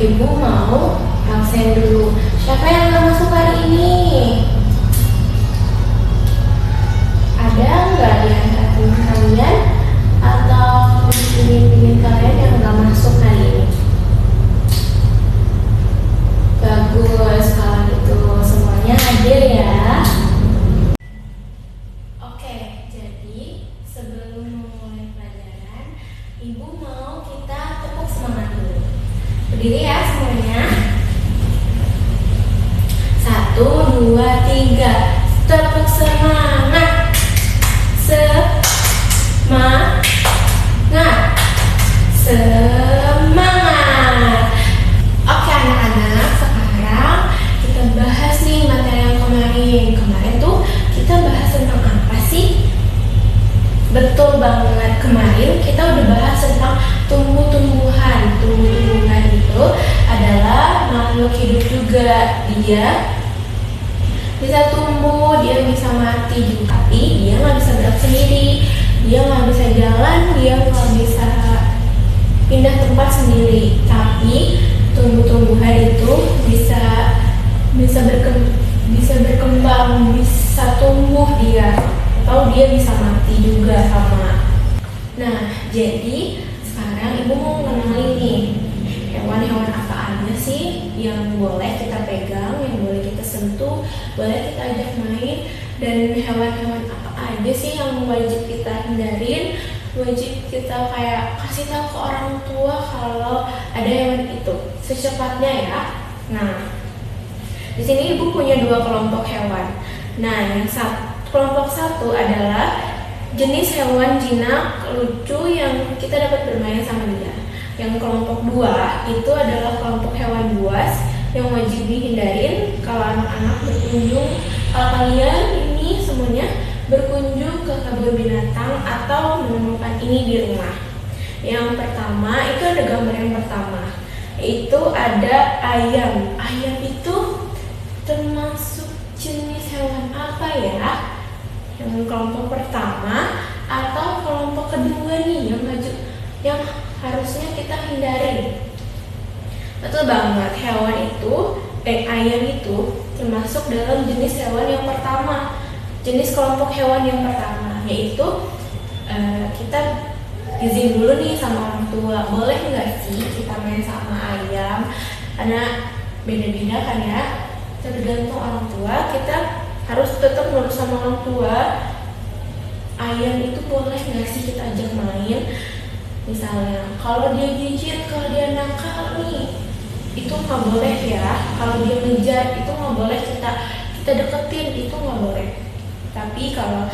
Ibu mau absen dulu. Siapa yang nggak masuk hari ini? Ada nggak di antara teman kalian atau pemimpin kalian yang nggak masuk hari ini? Bagus, kalau gitu semuanya hadir ya. Oke, jadi sebelum memulai pelajaran, Ibu mau kita tepuk semangat dulu. Berdiri ya semuanya. 1, 2, 3. Tepuk semangat. Semangat. Semangat. Oke anak-anak, sekarang kita bahas nih materi yang kemarin. Kemarin tuh kita bahas tentang apa sih? Betul banget, kemarin kita udah bahas tentang tumbuh-tumbuhan. Tumbuh-tumbuhan itu adalah makhluk hidup juga. Dia bisa tumbuh, dia bisa mati juga, tapi dia nggak bisa gerak sendiri, dia nggak bisa jalan, dia nggak bisa pindah tempat sendiri. Tapi tumbuh-tumbuhan itu bisa berkembang, bisa tumbuh dia, atau dia bisa mati juga sama. Nah, jadi sekarang Ibu mau kenalin nih hewan-hewan apa aja sih yang boleh kita pegang, yang boleh kita sentuh, boleh kita ajak main, dan hewan-hewan apa aja sih yang wajib kita hindarin, wajib kita kayak kasih tahu ke orang tua kalau ada hewan itu secepatnya ya. Nah, di sini Ibu punya 2 kelompok hewan. Nah, kelompok 1 adalah jenis hewan jinak lucu yang kita dapat bermain sama dia. Yang kelompok 2 itu adalah kelompok hewan buas yang wajib dihindarin kalau anak-anak berkunjung, kalau kalian ini semuanya berkunjung ke kebun binatang atau menemukan ini di rumah. Yang pertama itu ada gambar yang pertama, itu ada ayam. Ayam itu termasuk jenis hewan apa ya? Yang kelompok pertama atau kelompok kedua nih yang harusnya kita hindari. Betul banget, ayam itu termasuk dalam jenis hewan yang pertama, jenis kelompok hewan yang pertama, yaitu kita izin dulu nih sama orang tua, boleh nggak sih kita main sama ayam? Karena beda-beda kan ya, tergantung orang tua, kita harus tetap nurut sama orang tua. Ayam itu boleh nggak sih kita ajak main? Misalnya, kalau dia gigit, kalau dia nakal nih, itu nggak boleh ya. Kalau dia ngejar, itu nggak boleh kita deketin, itu nggak boleh. Tapi kalau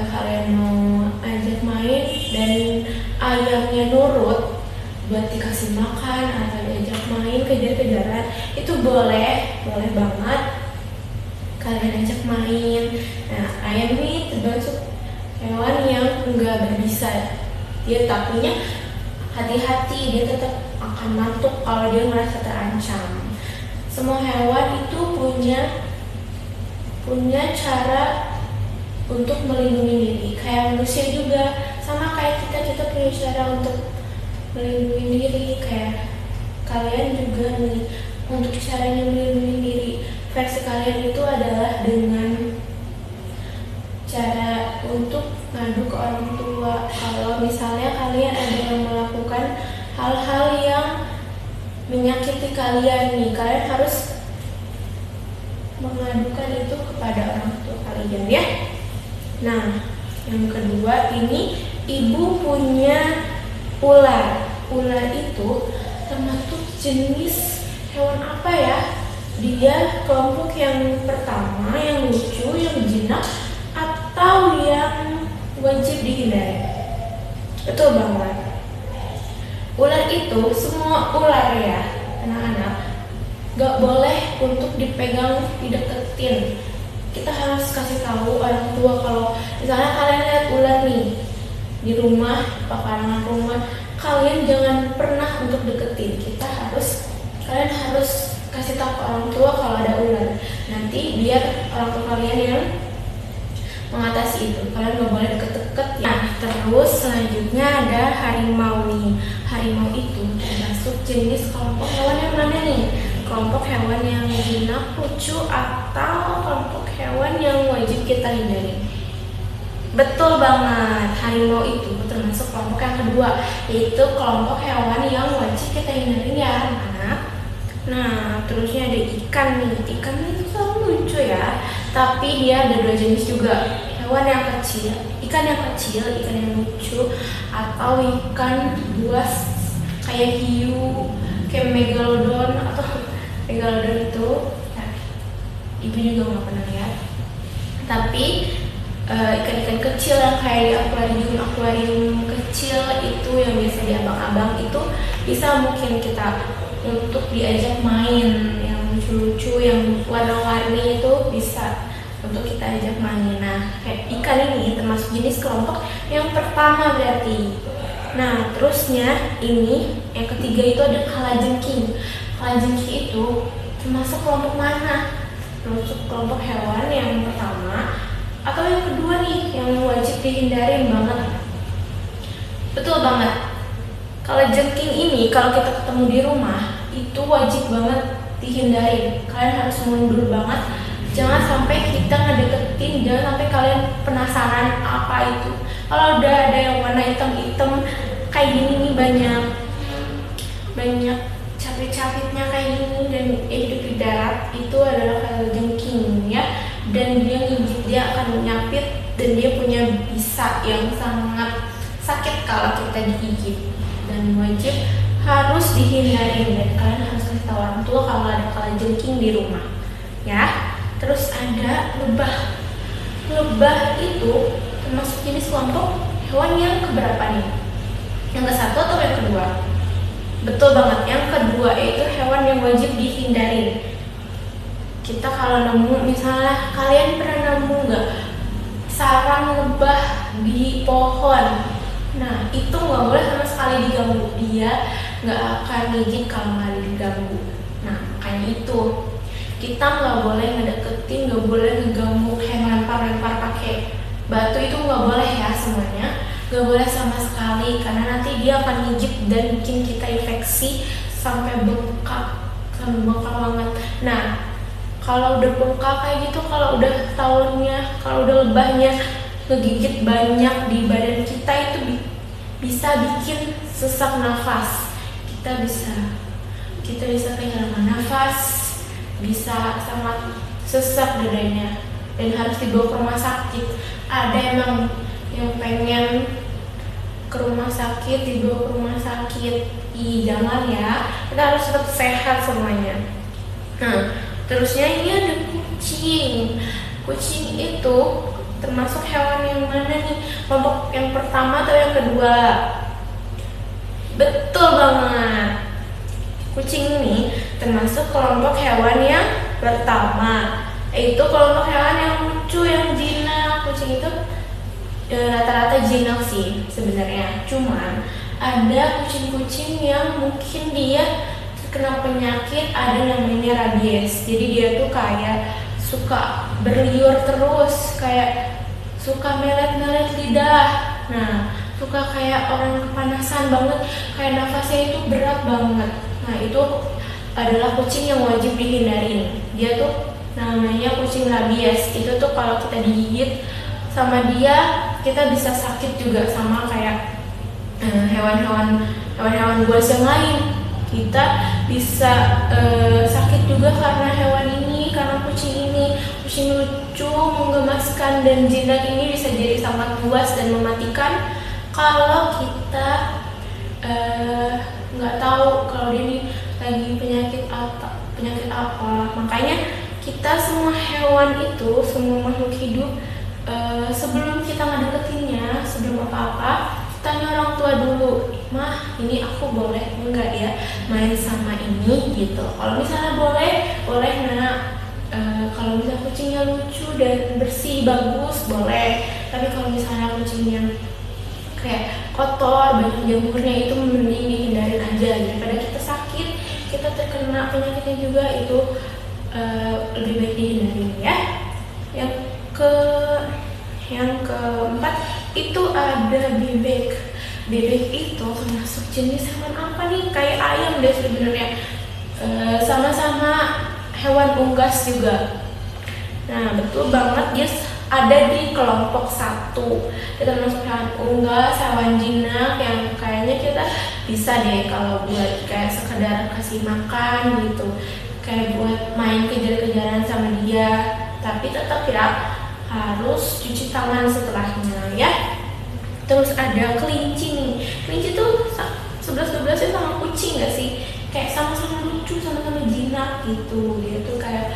kalian mau ajak main dan ayamnya nurut buat dikasih makan atau diajak main kejar-kejaran, itu boleh banget kalian ajak main. Nah, ayam ini termasuk hewan yang nggak berbisa. Dia takutnya hati-hati, dia tetap akan ngantuk kalau dia merasa terancam. Semua hewan itu punya cara untuk melindungi diri. Kayak manusia juga, sama kayak kita punya cara untuk melindungi diri. Kayak kalian juga nih, untuk caranya melindungi diri versi kalian itu adalah dengan cara untuk ngadu ke orang tua. Kalau misalnya kalian ada yang melakukan hal-hal yang menyakiti kalian nih, kalian harus mengadukan itu kepada orang tua kalian ya. Nah, yang kedua ini Ibu punya ular. Ular itu termasuk jenis hewan apa ya? Dia kelompok yang pertama, yang lucu, yang jinak, atau yang wajib dihindari. Betul banget. Ular itu, semua ular ya anak-anak, gak boleh untuk dipegang, dideketin. Kita harus kasih tahu orang tua kalau misalnya kalian lihat ular nih di rumah, pekarangan rumah, kalian jangan pernah untuk deketin. Kalian harus kasih tahu ke orang tua kalau ada ular. Nanti biar orang tua kalian yang mengatasi itu. Kalian gak boleh deket-deket ya. Nah, terus selanjutnya ada harimau nih. Harimau itu termasuk jenis kelompok hewan yang mana nih? Kelompok hewan yang jinak, lucu, atau kelompok hewan yang wajib kita hindari? Betul banget, harimau itu termasuk kelompok yang kedua, yaitu kelompok hewan yang wajib kita hindari ya anak. Nah, terusnya ada ikan nih. Ikan itu selalu lucu ya, tapi dia ada dua jenis juga. Hewan yang kecil, ikan yang kecil, ikan yang lucu, atau ikan buas kayak hiu, kayak megalodon atau megalodon itu. Nah, ibu juga nggak pernah lihat. Tapi ikan-ikan kecil yang kayak di akuarium kecil itu yang biasa di abang-abang itu bisa mungkin kita untuk diajak main, yang lucu-lucu, yang warna-warni itu bisa untuk kita ajak main. Nah, kayak ikan ini termasuk jenis kelompok yang pertama berarti. Nah, terusnya ini yang ketiga itu ada kalajengking. Kalajengking itu termasuk kelompok mana? Termasuk kelompok hewan yang pertama atau yang kedua nih yang wajib dihindarin banget? Betul banget. Kalajengking ini kalau kita ketemu di rumah itu wajib banget dihindarin. Kalian harus mundur banget. Jangan sampai kita ngedeketin, jangan sampai kalian penasaran apa itu. Kalau udah ada yang warna hitam-hitam kayak gini nih, banyak capit-capitnya kayak gini dan hidup di darat, itu adalah kalajengking ya. Dan dia ngigit, dia akan nyapit, dan dia punya bisa yang sangat sakit kalau kita digigit, dan wajib harus dihindari. Dan kalian harus kasih tahu orang tua kalau ada kalajengking di rumah ya. Terus ada lebah. Lebah itu termasuk jenis kelompok hewan yang keberapa nih? Yang ke satu atau yang kedua? Betul banget, yang kedua yaitu hewan yang wajib dihindarin. Kita kalau nemu, misalnya kalian pernah nemu nggak sarang lebah di pohon? Nah, itu nggak boleh sama sekali diganggu. Dia nggak akan gigit kalau nggak diganggu. Nah, makanya itu kita nggak boleh ngedeketin, nggak boleh ngeganggu, kayak lempar-lempar pakai batu itu nggak boleh ya semuanya. Nggak boleh sama sekali, karena nanti dia akan gigit dan bikin kita infeksi sampai bengkak banget. Nah, kalau udah bengkak kayak gitu, kalau udah taulnya, kalau udah lebahnya ngegigit banyak di badan kita, itu bisa bikin sesak nafas. Kita bisa kehilangan nafas, bisa sangat sesak dadanya, dan harus dibawa ke rumah sakit. Ada emang yang pengen ke rumah sakit, dibawa ke rumah sakit. Jangan ya, kita harus tetap sehat semuanya. Nah, terusnya ini ada kucing. Kucing itu termasuk hewan yang mana nih? Kelompok yang pertama atau yang kedua? Betul banget. Kucing ini termasuk kelompok hewan yang pertama. Itu kelompok hewan yang lucu, yang jinak. Kucing itu rata-rata jinak sih sebenarnya. Cuman ada kucing-kucing yang mungkin dia kena penyakit, ada namanya rabies. Jadi dia tuh kayak suka berliur terus, kayak suka melet-melet lidah. Nah, suka kayak orang kepanasan banget, kayak nafasnya itu berat banget. Nah, itu adalah kucing yang wajib dihindarin. Dia tuh namanya kucing rabies. Itu tuh kalau kita digigit sama dia, kita bisa sakit juga, sama kayak hewan-hewan buas yang lain. Kita bisa sakit juga karena hewan ini, karena kucing ini. Kucing lucu, menggemaskan, dan jinak ini bisa jadi sangat buas dan mematikan kalau kita nggak tahu kalau dia ini lagi penyakit apa. Makanya kita semua hewan itu, semua makhluk hidup, sebelum kita ngedeketinnya, sebelum apa-apa, tanya orang tua dulu, mah ini aku boleh enggak ya main sama ini gitu. Kalau misalnya boleh nak. Kalau misalnya kucingnya lucu dan bersih, bagus, boleh. Tapi kalau misalnya kucingnya kayak kotor, banyak jamurnya, itu mending dihindarin aja daripada kita sakit, kita terkena penyakitnya juga. Itu lebih baik dihindarin ya. Yang keempat itu ada bebek. bebek itu termasuk jenis hewan apa nih? Kayak ayam deh sebenarnya. Sama-sama hewan unggas juga. Nah, betul banget, dia ada di kelompok satu. Kita termasuk hewan unggas, hewan jinak yang kayaknya kita bisa deh kalau buat kayak sekedar kasih makan gitu, kayak buat main kejar-kejaran sama dia. Tapi tetap ya harus cuci tangan setelahnya ya. Terus ada kelinci nih. Kelinci tuh 11-12 sama kucing gak sih? Kayak sama-sama lucu, sama-sama jinak gitu. Dia tuh kayak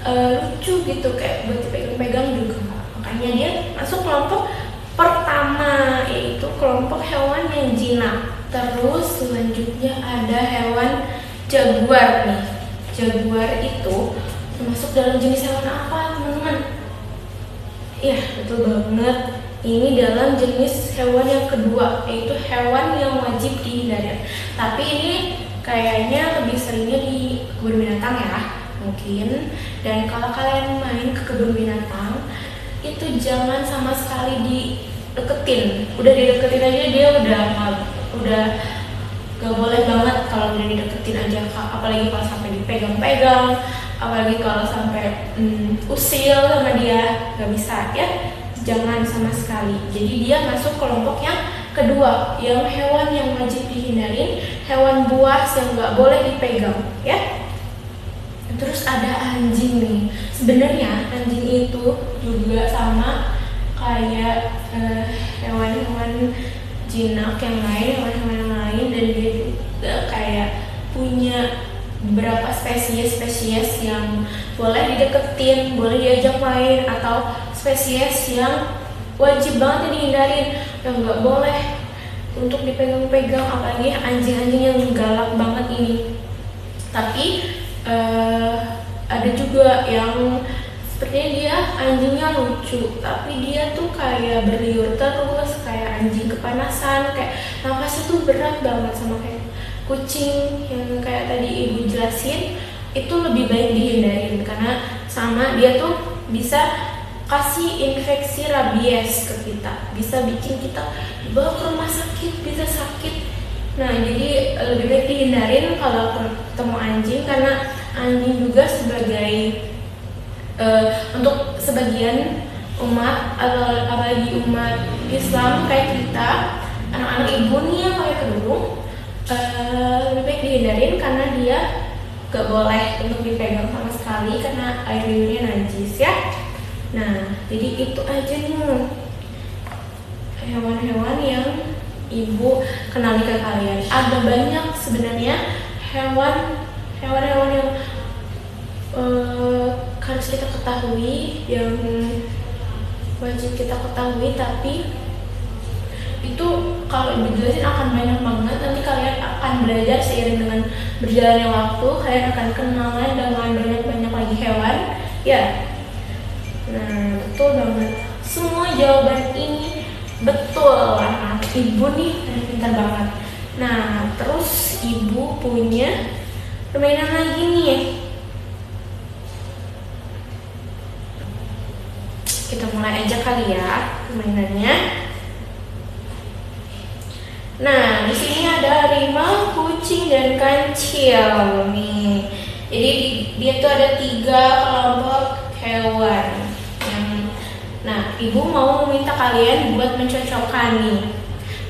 lucu gitu, kayak buat dipegang-pegang juga. Makanya dia masuk kelompok pertama, yaitu kelompok hewan yang jinak. Terus selanjutnya ada hewan jaguar nih. Jaguar itu termasuk dalam jenis hewan apa, teman-teman? Iya, betul banget. Ini dalam jenis hewan yang kedua, yaitu hewan yang wajib dihindari. Tapi ini kayaknya lebih seringnya di kebun binatang ya, mungkin. Dan kalau kalian main ke kebun binatang, itu jangan sama sekali dideketin. Udah dideketin aja dia udah gak boleh banget kalau udah dideketin aja, apalagi kalau sampai dipegang-pegang, apalagi kalau sampai usil sama dia, gak bisa ya. Jangan sama sekali. Jadi dia masuk kelompok yang kedua, yang hewan yang wajib dihindarin, hewan buas yang nggak boleh dipegang ya. Terus ada anjing nih. Sebenarnya anjing itu juga sama kayak hewan-hewan jinak yang lain, hewan-hewan yang lain, dan dia juga kayak punya beberapa spesies yang boleh dideketin, boleh diajak main, atau spesies yang wajib banget dihindarin, yang nggak boleh untuk dipegang-pegang, apalagi anjing-anjing yang galak banget ini. Tapi ada juga yang sepertinya dia anjingnya lucu, tapi dia tuh kayak berliur terus, kayak anjing kepanasan, kayak nafasnya tuh berat banget, sama kayak kucing yang kayak tadi ibu jelasin. Itu lebih baik dihindarin karena sama dia tuh bisa kasih infeksi rabies ke kita, bisa bikin kita dibawa ke rumah sakit, bisa sakit. Nah, jadi lebih baik dihindarin kalau ketemu anjing, karena anjing juga sebagai untuk sebagian umat, apalagi umat Islam kayak kita, anak-anak ibu nih yang pakai kerudung, lebih baik dihindarin karena dia gak boleh untuk dipegang sama sekali karena air liurnya najis ya. Nah, jadi itu aja nih hewan-hewan yang ibu kenali ke kalian. Ada banyak sebenarnya hewan-hewan yang harus kita ketahui, yang wajib kita ketahui, tapi itu kalau dijelasin akan banyak banget. Nanti kalian akan belajar seiring dengan berjalannya waktu, kalian akan kenalan dengan banyak lagi hewan ya. Nah, betul banget, semua jawaban ini betul. Anak ibu nih pintar banget. Nah, terus ibu punya permainan lagi nih. Kita mulai aja kali ya permainannya. Nah, di sini ada harimau, kucing, dan kancil nih. Jadi dia tuh ada 3 kelompok hewan. Nah, ibu mau minta kalian buat mencocokkan nih.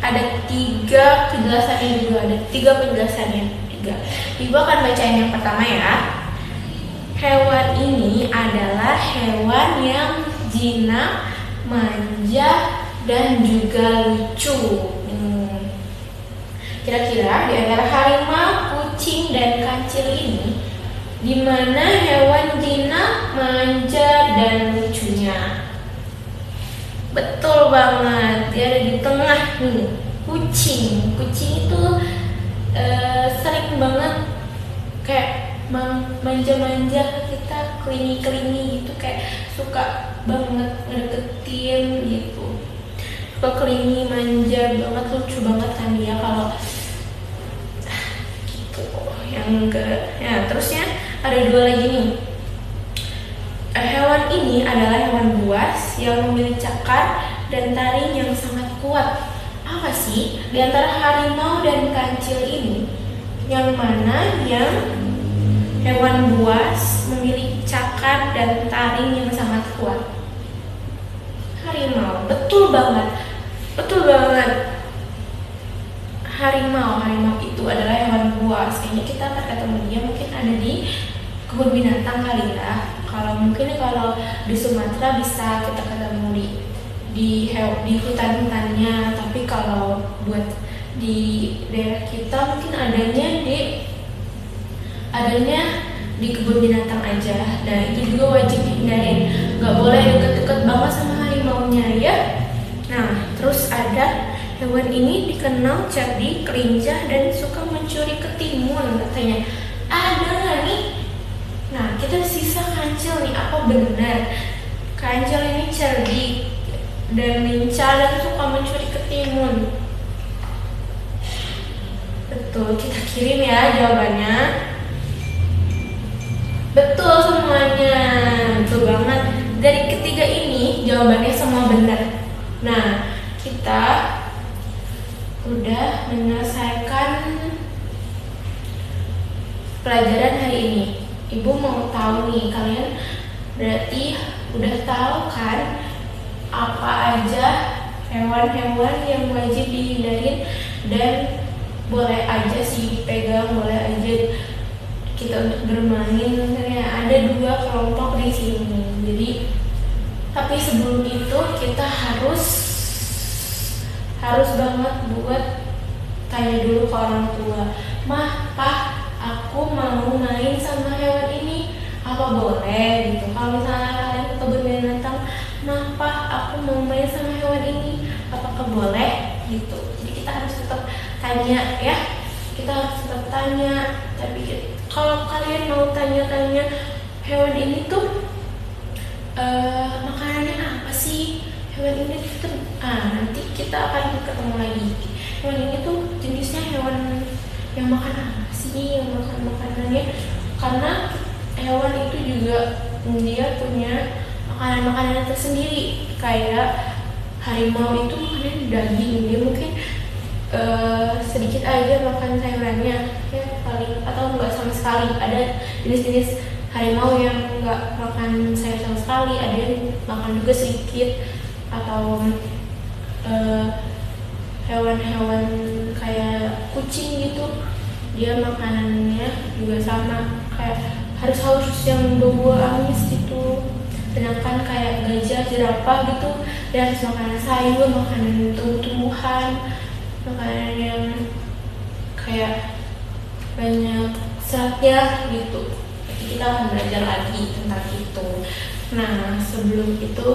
Ada 3 penjelasannya juga, ada 3 penjelasannya. Ibu akan bacain yang pertama ya. Hewan ini adalah hewan yang jinak, manja, dan juga lucu. Kira-kira di antara harimau, kucing, dan kancil ini, di mana hewan jinak, manja, dan lucunya? Betul banget, dia ada di tengah nih. Kucing itu sering banget kayak manja-manja kita, kelingi gitu, kayak suka banget ngedeketin gitu. Suka kelingi, manja banget, lucu banget kan dia kalau gitu. Terusnya ada 2 lagi nih. Hewan ini adalah hewan buas yang memiliki cakar dan taring yang sangat kuat. Apa sih di antara harimau dan kancil ini, yang mana yang hewan buas memiliki cakar dan taring yang sangat kuat? Harimau, betul banget, betul banget. Harimau itu adalah hewan buas. Kayaknya kita akan ketemu dia mungkin ada di kebun binatang kali ya. Kalau di Sumatera bisa kita ketemu di hutan-hutannya, tapi kalau buat di daerah kita mungkin adanya di kebun binatang aja. Dan itu juga wajib dihindarin, nggak boleh deket-deket banget sama harimaunya ya. Nah, terus ada hewan ini dikenal cerdik, lincah, dan suka mencuri ketimun katanya. Ada nggak nih? Nah, kita sisa kancil nih, apa benar kancil ini cerdik dan lincah dan suka mencuri ketimun? Betul, kita kirim ya jawabannya. Betul semuanya, betul banget. Dari ketiga ini jawabannya semua benar. Nah, kita udah menyelesaikan pelajaran hari ini. Ibu mau tahu nih, kalian berarti udah tahu kan apa aja hewan-hewan yang wajib dihindarin dan boleh aja sih dipegang, boleh aja kita untuk bermain. Ada 2 kelompok di sini. Jadi, tapi sebelum itu kita harus banget buat tanya dulu ke orang tua. Mah, Pak, aku mau main sama hewan ini, apa boleh gitu? Kalau misalnya kalian ke kebun binatang, Mah, Pak, aku mau main sama hewan ini, apakah boleh gitu? Jadi kita harus tetap tanya ya, kita harus tetap tanya. Tapi kalau kalian mau tanya-tanya hewan ini tuh makanannya apa sih, hewan ini tuh nanti kita akan ketemu lagi. Hewan ini tuh jenisnya hewan yang makan apa sih, yang makan makanannya, karena hewan itu juga dia punya makanan-makanan tersendiri. Kayak harimau itu makannya daging, dia mungkin sedikit aja makan sayurannya ya paling, atau enggak sama sekali. Ada jenis-jenis harimau yang enggak makan sayur sama sekali, ada yang makan juga sedikit. Atau hewan-hewan kayak kucing gitu, dia makanannya juga sama, kayak harus yang bau amis gitu. Sedangkan kayak gajah, jerapah gitu, dia harus makanan sayur, makanan tumbuh-tumbuhan, makanan yang kayak banyak seratnya gitu. Jadi kita akan belajar lagi tentang itu. Nah, sebelum itu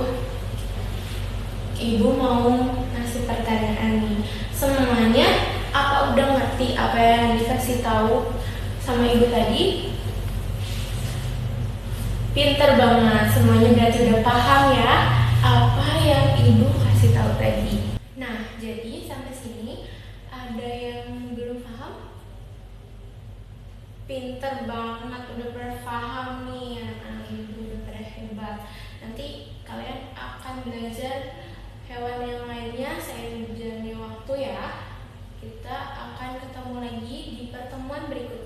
Ibu mau ngasih pertanyaan nih. Semuanya apa udah ngerti apa yang dikasih tahu sama Ibu tadi? Pinter banget, semuanya berarti udah paham ya apa yang Ibu kasih tahu tadi. Nah, jadi sampai sini ada yang belum paham? Pinter banget, udah pada paham nih anak-anak Ibu, udah pada hebat. Nanti kalian akan belajar hewan yang lainnya seiring berjalannya waktu ya. Kita akan ketemu lagi di pertemuan berikutnya.